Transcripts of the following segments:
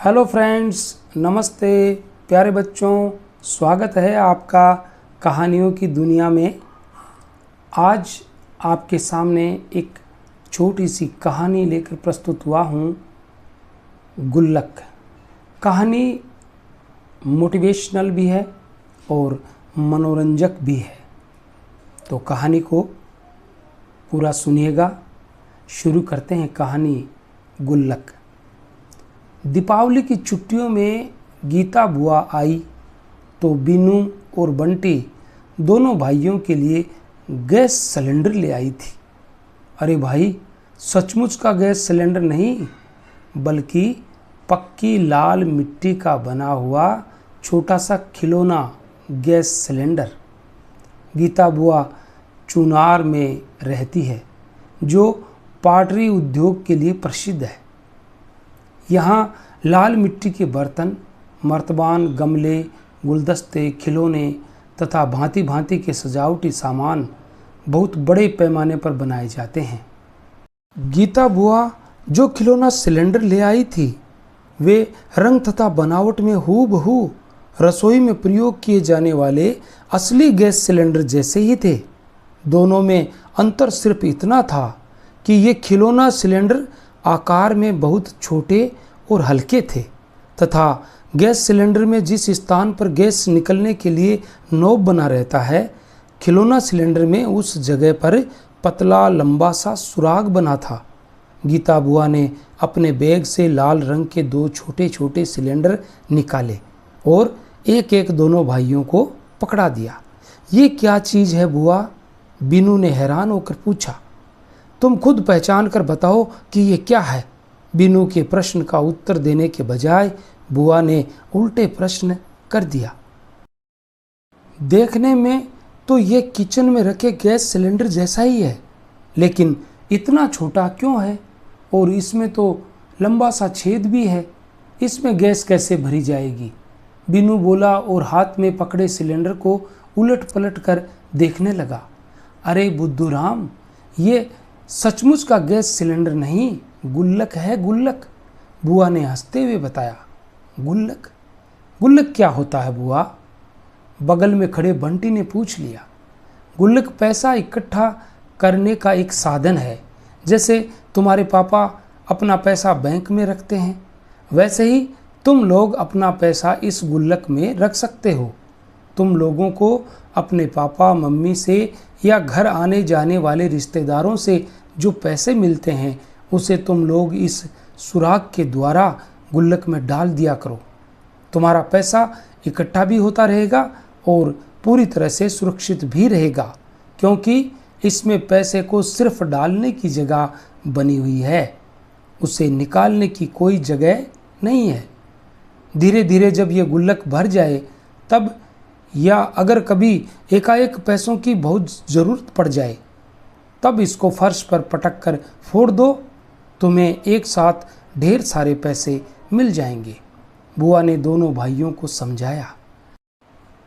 Hello friends, नमस्ते प्यारे बच्चों, स्वागत है आपका कहानियों की दुनिया में। आज आपके सामने एक छोटी सी कहानी लेकर प्रस्तुत हुआ हूँ। गुल्लक कहानी मोटिवेशनल भी है और मनोरंजक भी है, तो कहानी को पूरा सुनिएगा। शुरू करते हैं कहानी गुल्लक। दीपावली की छुट्टियों में गीता बुआ आई तो बीनू और बंटी दोनों भाइयों के लिए गैस सिलेंडर ले आई थी। अरे भाई, सचमुच का गैस सिलेंडर नहीं, बल्कि पक्की लाल मिट्टी का बना हुआ छोटा सा खिलौना गैस सिलेंडर। गीता बुआ चुनार में रहती है, जो पाटरी उद्योग के लिए प्रसिद्ध है। यहाँ लाल मिट्टी के बर्तन, मर्तबान, गमले, गुलदस्ते, खिलौने तथा भांति भांति के सजावटी सामान बहुत बड़े पैमाने पर बनाए जाते हैं। गीता बुआ जो खिलौना सिलेंडर ले आई थी, वे रंग तथा बनावट में हूबहू रसोई में प्रयोग किए जाने वाले असली गैस सिलेंडर जैसे ही थे। दोनों में अंतर सिर्फ इतना था कि ये खिलौना सिलेंडर आकार में बहुत छोटे और हल्के थे तथा गैस सिलेंडर में जिस स्थान पर गैस निकलने के लिए नोब बना रहता है, खिलौना सिलेंडर में उस जगह पर पतला लंबा सा सुराग बना था। गीता बुआ ने अपने बैग से लाल रंग के दो छोटे छोटे सिलेंडर निकाले और एक एक दोनों भाइयों को पकड़ा दिया। ये क्या चीज़ है बुआ? बीनू ने हैरान होकर पूछा। तुम खुद पहचान कर बताओ कि ये क्या है। बीनू के प्रश्न का उत्तर देने के बजाय बुआ ने उल्टे प्रश्न कर दिया। देखने में तो ये किचन में रखे गैस सिलेंडर जैसा ही है, लेकिन इतना छोटा क्यों है? और इसमें तो लंबा सा छेद भी है, इसमें गैस कैसे भरी जाएगी? बीनू बोला और हाथ में पकड़े सिलेंडर को उलट पलट कर देखने लगा। अरे बुद्धूराम, ये सचमुच का गैस सिलेंडर नहीं, गुल्लक है, गुल्लक। बुआ ने हंसते हुए बताया। गुल्लक? गुल्लक क्या होता है बुआ? बगल में खड़े बंटी ने पूछ लिया। गुल्लक पैसा इकट्ठा करने का एक साधन है। जैसे तुम्हारे पापा अपना पैसा बैंक में रखते हैं, वैसे ही तुम लोग अपना पैसा इस गुल्लक में रख सकते हो। तुम लोगों को अपने पापा मम्मी से या घर आने जाने वाले रिश्तेदारों से जो पैसे मिलते हैं, उसे तुम लोग इस सुराग के द्वारा गुल्लक में डाल दिया करो। तुम्हारा पैसा इकट्ठा भी होता रहेगा और पूरी तरह से सुरक्षित भी रहेगा, क्योंकि इसमें पैसे को सिर्फ डालने की जगह बनी हुई है, उसे निकालने की कोई जगह नहीं है। धीरे धीरे जब ये गुल्लक भर जाए तब, या अगर कभी एकाएक पैसों की बहुत ज़रूरत पड़ जाए, तब इसको फर्श पर पटक कर फोड़ दो, तुम्हें एक साथ ढेर सारे पैसे मिल जाएंगे। बुआ ने दोनों भाइयों को समझाया।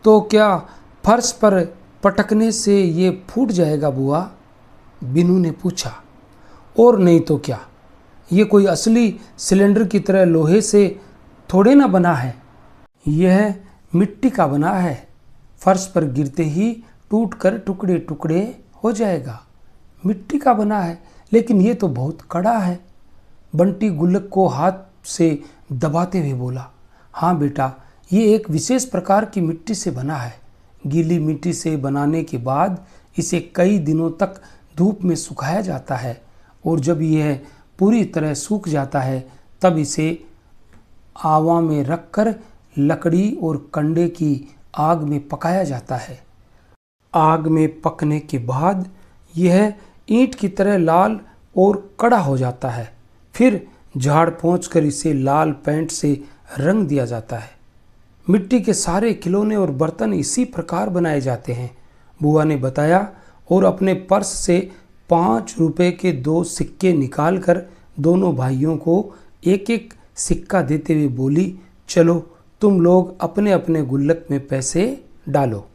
तो क्या फर्श पर पटकने से ये फूट जाएगा बुआ? बीनू ने पूछा। और नहीं तो क्या, ये कोई असली सिलेंडर की तरह लोहे से थोड़े ना बना है, यह मिट्टी का बना है। फर्श पर गिरते ही टूटकर टुकड़े टुकड़े हो जाएगा। मिट्टी का बना है, लेकिन ये तो बहुत कड़ा है। बंटी गुल्लक को हाथ से दबाते हुए बोला। हाँ बेटा, ये एक विशेष प्रकार की मिट्टी से बना है। गीली मिट्टी से बनाने के बाद इसे कई दिनों तक धूप में सुखाया जाता है, और जब यह पूरी तरह सूख जाता है तब इसे आवा में रखकर लकड़ी और कंडे की आग में पकाया जाता है। आग में पकने के बाद यह ईंट की तरह लाल और कड़ा हो जाता है। फिर झाड़ पोंछ कर इसे लाल पेंट से रंग दिया जाता है। मिट्टी के सारे खिलौने और बर्तन इसी प्रकार बनाए जाते हैं, बुआ ने बताया, और अपने पर्स से 5 रुपए के 2 सिक्के निकालकर दोनों भाइयों को एक एक सिक्का देते हुए बोली, चलो तुम लोग अपने अपने गुल्लक में पैसे डालो।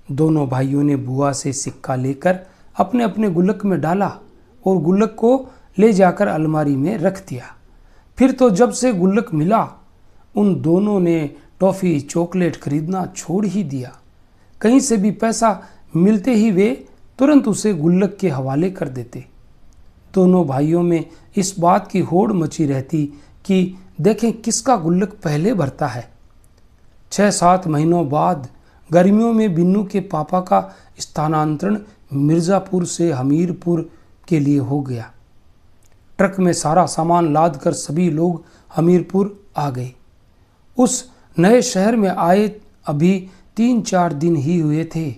दोनों भाइयों ने बुआ से सिक्का लेकर अपने अपने गुल्लक में डाला और गुल्लक को ले जाकर अलमारी में रख दिया। फिर तो जब से गुल्लक मिला उन दोनों ने टॉफ़ी चॉकलेट खरीदना छोड़ ही दिया। कहीं से भी पैसा मिलते ही वे तुरंत उसे गुल्लक के हवाले कर देते। दोनों भाइयों में इस बात की होड़ मची रहती कि देखें किसका गुल्लक पहले भरता है। 6-7 महीनों बाद गर्मियों में बिन्नू के पापा का स्थानांतरण मिर्ज़ापुर से हमीरपुर के लिए हो गया। ट्रक में सारा सामान लाद कर सभी लोग हमीरपुर आ गए। उस नए शहर में आए अभी 3-4 दिन ही हुए थे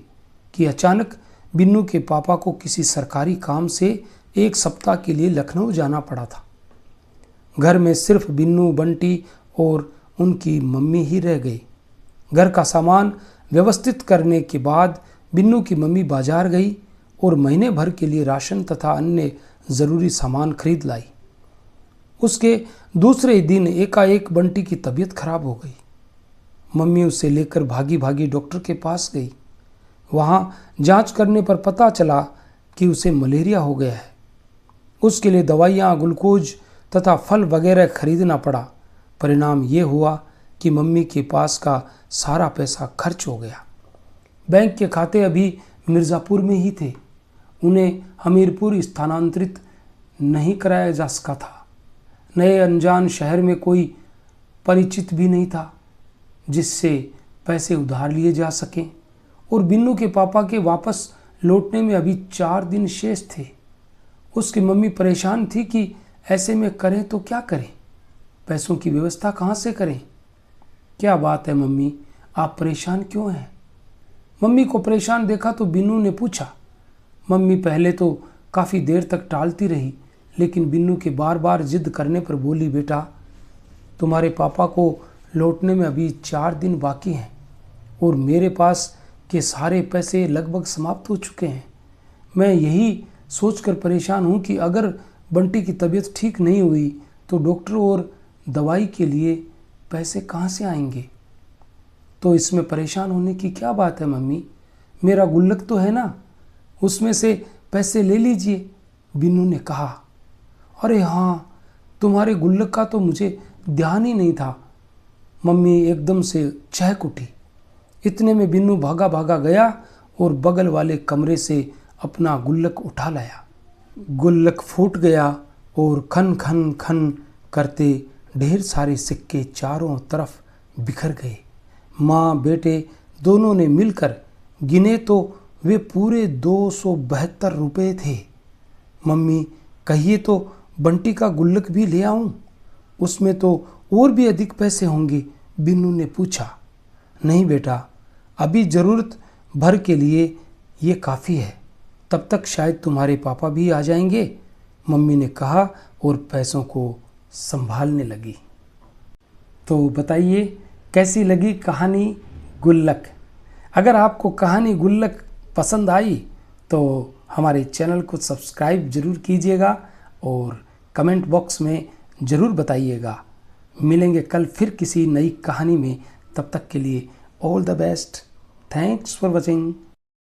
कि अचानक बिन्नू के पापा को किसी सरकारी काम से 1 सप्ताह के लिए लखनऊ जाना पड़ा था। घर में सिर्फ बिन्नू, बंटी और उनकी मम्मी ही रह गई। घर का सामान व्यवस्थित करने के बाद बिन्नू की मम्मी बाजार गई और महीने भर के लिए राशन तथा अन्य ज़रूरी सामान खरीद लाई। उसके दूसरे दिन एकाएक बंटी की तबीयत खराब हो गई। मम्मी उसे लेकर भागी भागी डॉक्टर के पास गई। वहाँ जांच करने पर पता चला कि उसे मलेरिया हो गया है। उसके लिए दवाइयाँ, ग्लूकोज तथा फल वगैरह खरीदना पड़ा। परिणाम ये हुआ कि मम्मी के पास का सारा पैसा खर्च हो गया। बैंक के खाते अभी मिर्ज़ापुर में ही थे। उन्हें हमीरपुर स्थानांतरित नहीं कराया जा सका था। नए अनजान शहर में कोई परिचित भी नहीं था जिससे पैसे उधार लिए जा सकें, और बिन्नू के पापा के वापस लौटने में अभी 4 दिन शेष थे। उसकी मम्मी परेशान थी कि ऐसे में करें तो क्या करें, पैसों की व्यवस्था कहाँ से करें। क्या बात है मम्मी, आप परेशान क्यों हैं? मम्मी को परेशान देखा तो बिन्नू ने पूछा। मम्मी पहले तो काफ़ी देर तक टालती रही, लेकिन बिन्नू के बार बार जिद करने पर बोली, बेटा तुम्हारे पापा को लौटने में अभी 4 दिन बाकी हैं और मेरे पास के सारे पैसे लगभग समाप्त हो चुके हैं। मैं यही सोचकर परेशान हूँ कि अगर बंटी की तबीयत ठीक नहीं हुई तो डॉक्टर और दवाई के लिए पैसे कहाँ से आएंगे। तो इसमें परेशान होने की क्या बात है मम्मी, मेरा गुल्लक तो है ना, उसमें से पैसे ले लीजिए, बिन्नू ने कहा। अरे हाँ, तुम्हारे गुल्लक का तो मुझे ध्यान ही नहीं था। मम्मी एकदम से चहक उठी। इतने में बिन्नू भागा भागा गया और बगल वाले कमरे से अपना गुल्लक उठा लाया। गुल्लक फूट गया और खन खन खन करते ढेर सारे सिक्के चारों तरफ बिखर गए। माँ बेटे दोनों ने मिलकर गिने तो वे पूरे 272 रुपये थे। मम्मी कहिए तो बंटी का गुल्लक भी ले आऊं, उसमें तो और भी अधिक पैसे होंगे, बिन्नू ने पूछा। नहीं बेटा, अभी ज़रूरत भर के लिए ये काफ़ी है, तब तक शायद तुम्हारे पापा भी आ जाएंगे, मम्मी ने कहा और पैसों को संभालने लगी। तो बताइए कैसी लगी कहानी गुल्लक। अगर आपको कहानी गुल्लक पसंद आई तो हमारे चैनल को सब्सक्राइब ज़रूर कीजिएगा और कमेंट बॉक्स में ज़रूर बताइएगा। मिलेंगे कल फिर किसी नई कहानी में, तब तक के लिए all the best. Thanks for watching.